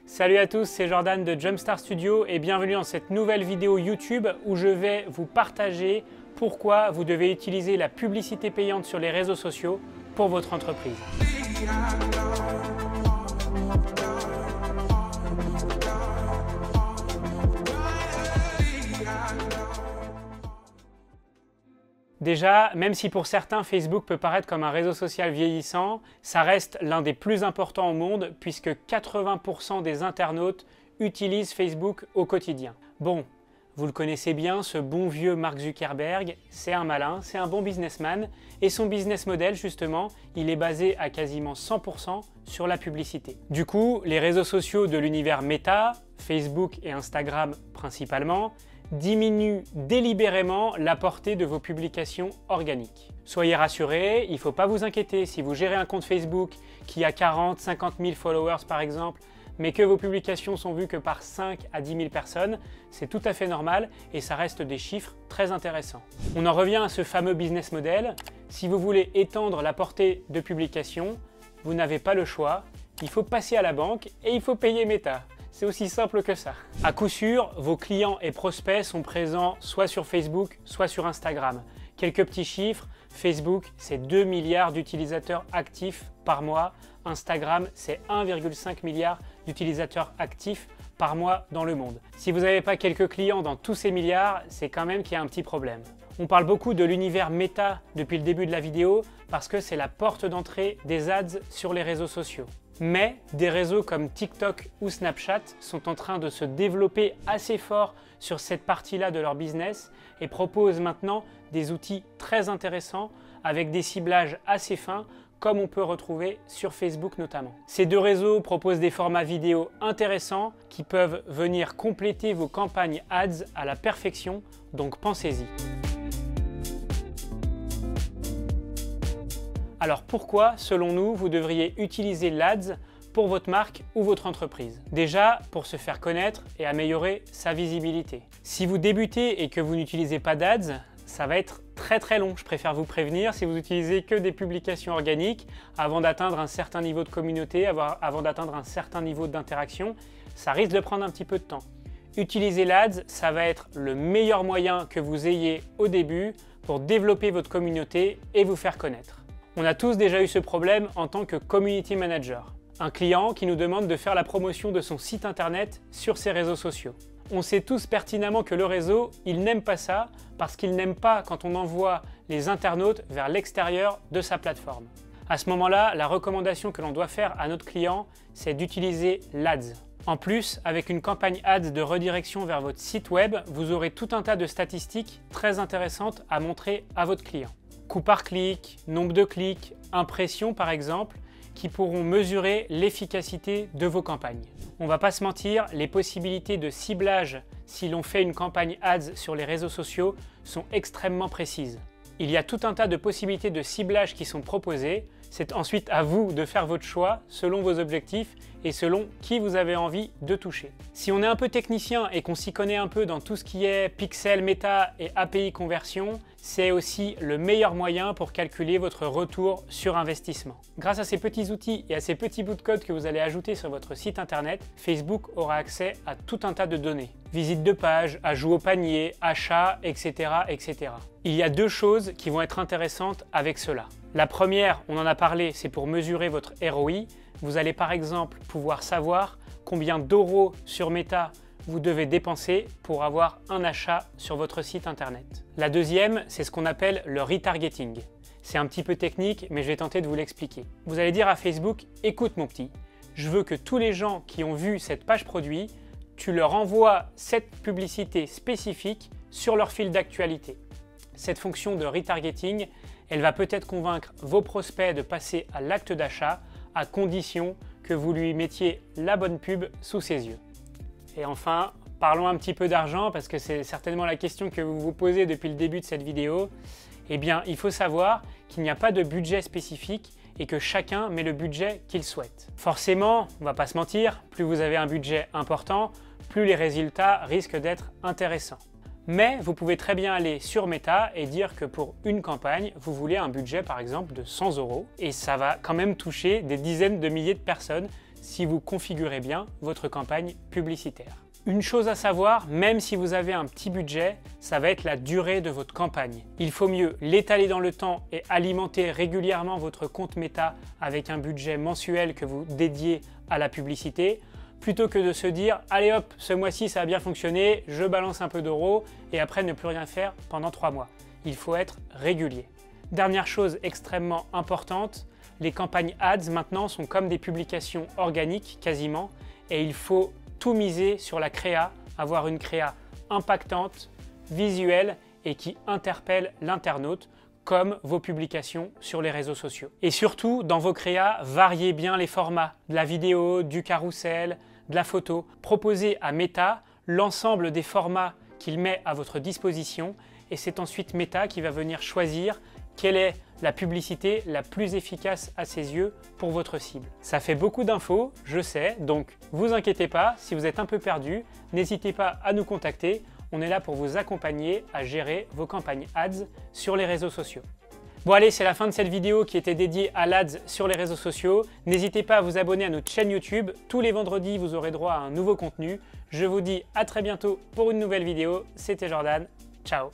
Salut à tous, c'est Jordan de Jumpstart Studio et bienvenue dans cette nouvelle vidéo YouTube où je vais vous partager pourquoi vous devez utiliser la publicité payante sur les réseaux sociaux pour votre entreprise. Déjà, même si pour certains Facebook peut paraître comme un réseau social vieillissant, ça reste l'un des plus importants au monde puisque 80% des internautes utilisent Facebook au quotidien. Bon, vous le connaissez bien, ce bon vieux Mark Zuckerberg, c'est un malin, c'est un bon businessman et son business model justement, il est basé à quasiment 100% sur la publicité. Du coup, les réseaux sociaux de l'univers Meta, Facebook et Instagram principalement, diminue délibérément la portée de vos publications organiques. Soyez rassurés, il ne faut pas vous inquiéter si vous gérez un compte Facebook qui a 40-50 000 followers par exemple, mais que vos publications sont vues que par 5 à 10 000 personnes, c'est tout à fait normal et ça reste des chiffres très intéressants. On en revient à ce fameux business model. Si vous voulez étendre la portée de publication, vous n'avez pas le choix, il faut passer à la banque et il faut payer Meta. C'est aussi simple que ça. À coup sûr, vos clients et prospects sont présents soit sur Facebook, soit sur Instagram. Quelques petits chiffres, Facebook, c'est 2 milliards d'utilisateurs actifs par mois. Instagram, c'est 1,5 milliard d'utilisateurs actifs par mois dans le monde. Si vous n'avez pas quelques clients dans tous ces milliards, c'est quand même qu'il y a un petit problème. On parle beaucoup de l'univers Meta depuis le début de la vidéo parce que c'est la porte d'entrée des ads sur les réseaux sociaux. Mais des réseaux comme TikTok ou Snapchat sont en train de se développer assez fort sur cette partie-là de leur business et proposent maintenant des outils très intéressants avec des ciblages assez fins comme on peut retrouver sur Facebook notamment. Ces deux réseaux proposent des formats vidéo intéressants qui peuvent venir compléter vos campagnes ads à la perfection, donc pensez-y. Alors pourquoi, selon nous, vous devriez utiliser l'Ads pour votre marque ou votre entreprise? Déjà, pour se faire connaître et améliorer sa visibilité. Si vous débutez et que vous n'utilisez pas d'Ads, ça va être très long. Je préfère vous prévenir, si vous utilisez que des publications organiques, avant d'atteindre un certain niveau de communauté, avant d'atteindre un certain niveau d'interaction, ça risque de prendre un petit peu de temps. Utiliser l'Ads, ça va être le meilleur moyen que vous ayez au début pour développer votre communauté et vous faire connaître. On a tous déjà eu ce problème en tant que community manager. Un client qui nous demande de faire la promotion de son site internet sur ses réseaux sociaux. On sait tous pertinemment que le réseau, il n'aime pas ça parce qu'il n'aime pas quand on envoie les internautes vers l'extérieur de sa plateforme. À ce moment-là, la recommandation que l'on doit faire à notre client, c'est d'utiliser l'Ads. En plus, avec une campagne Ads de redirection vers votre site web, vous aurez tout un tas de statistiques très intéressantes à montrer à votre client. Coût par clic, nombre de clics, impressions par exemple, qui pourront mesurer l'efficacité de vos campagnes. On va pas se mentir, les possibilités de ciblage si l'on fait une campagne Ads sur les réseaux sociaux sont extrêmement précises. Il y a tout un tas de possibilités de ciblage qui sont proposées. C'est ensuite à vous de faire votre choix selon vos objectifs et selon qui vous avez envie de toucher. Si on est un peu technicien et qu'on s'y connaît un peu dans tout ce qui est pixel, méta et API conversion, c'est aussi le meilleur moyen pour calculer votre retour sur investissement. Grâce à ces petits outils et à ces petits bouts de code que vous allez ajouter sur votre site internet, Facebook aura accès à tout un tas de données. Visite de page, ajout au panier, achat, etc., etc. Il y a deux choses qui vont être intéressantes avec cela. La première, on en a parlé, c'est pour mesurer votre ROI. Vous allez par exemple pouvoir savoir combien d'euros sur Meta vous devez dépenser pour avoir un achat sur votre site internet. La deuxième, c'est ce qu'on appelle le retargeting. C'est un petit peu technique, mais je vais tenter de vous l'expliquer. Vous allez dire à Facebook, écoute mon petit, je veux que tous les gens qui ont vu cette page produit, tu leur envoies cette publicité spécifique sur leur fil d'actualité. Cette fonction de retargeting, elle va peut-être convaincre vos prospects de passer à l'acte d'achat à condition que vous lui mettiez la bonne pub sous ses yeux. Et enfin, parlons un petit peu d'argent parce que c'est certainement la question que vous vous posez depuis le début de cette vidéo. Eh bien, il faut savoir qu'il n'y a pas de budget spécifique et que chacun met le budget qu'il souhaite. Forcément, on ne va pas se mentir, plus vous avez un budget important, plus les résultats risquent d'être intéressants. Mais vous pouvez très bien aller sur Meta et dire que pour une campagne, vous voulez un budget par exemple de 100 € et ça va quand même toucher des dizaines de milliers de personnes si vous configurez bien votre campagne publicitaire. Une chose à savoir, même si vous avez un petit budget, ça va être la durée de votre campagne. Il faut mieux l'étaler dans le temps et alimenter régulièrement votre compte Meta avec un budget mensuel que vous dédiez à la publicité, plutôt que de se dire « Allez hop, ce mois-ci ça a bien fonctionné, je balance un peu d'euros et après ne plus rien faire pendant 3 mois ». Il faut être régulier. Dernière chose extrêmement importante, les campagnes ads maintenant sont comme des publications organiques quasiment et il faut tout miser sur la créa, avoir une créa impactante, visuelle et qui interpelle l'internaute comme vos publications sur les réseaux sociaux. Et surtout, dans vos créas, variez bien les formats, de la vidéo, du carrousel, de la photo. Proposez à Meta l'ensemble des formats qu'il met à votre disposition et c'est ensuite Meta qui va venir choisir quelle est la publicité la plus efficace à ses yeux pour votre cible. Ça fait beaucoup d'infos, je sais, donc vous inquiétez pas, si vous êtes un peu perdu, n'hésitez pas à nous contacter, on est là pour vous accompagner à gérer vos campagnes ads sur les réseaux sociaux. Bon allez, c'est la fin de cette vidéo qui était dédiée à l'ADS sur les réseaux sociaux. N'hésitez pas à vous abonner à notre chaîne YouTube, tous les vendredis vous aurez droit à un nouveau contenu. Je vous dis à très bientôt pour une nouvelle vidéo, c'était Jordan, ciao.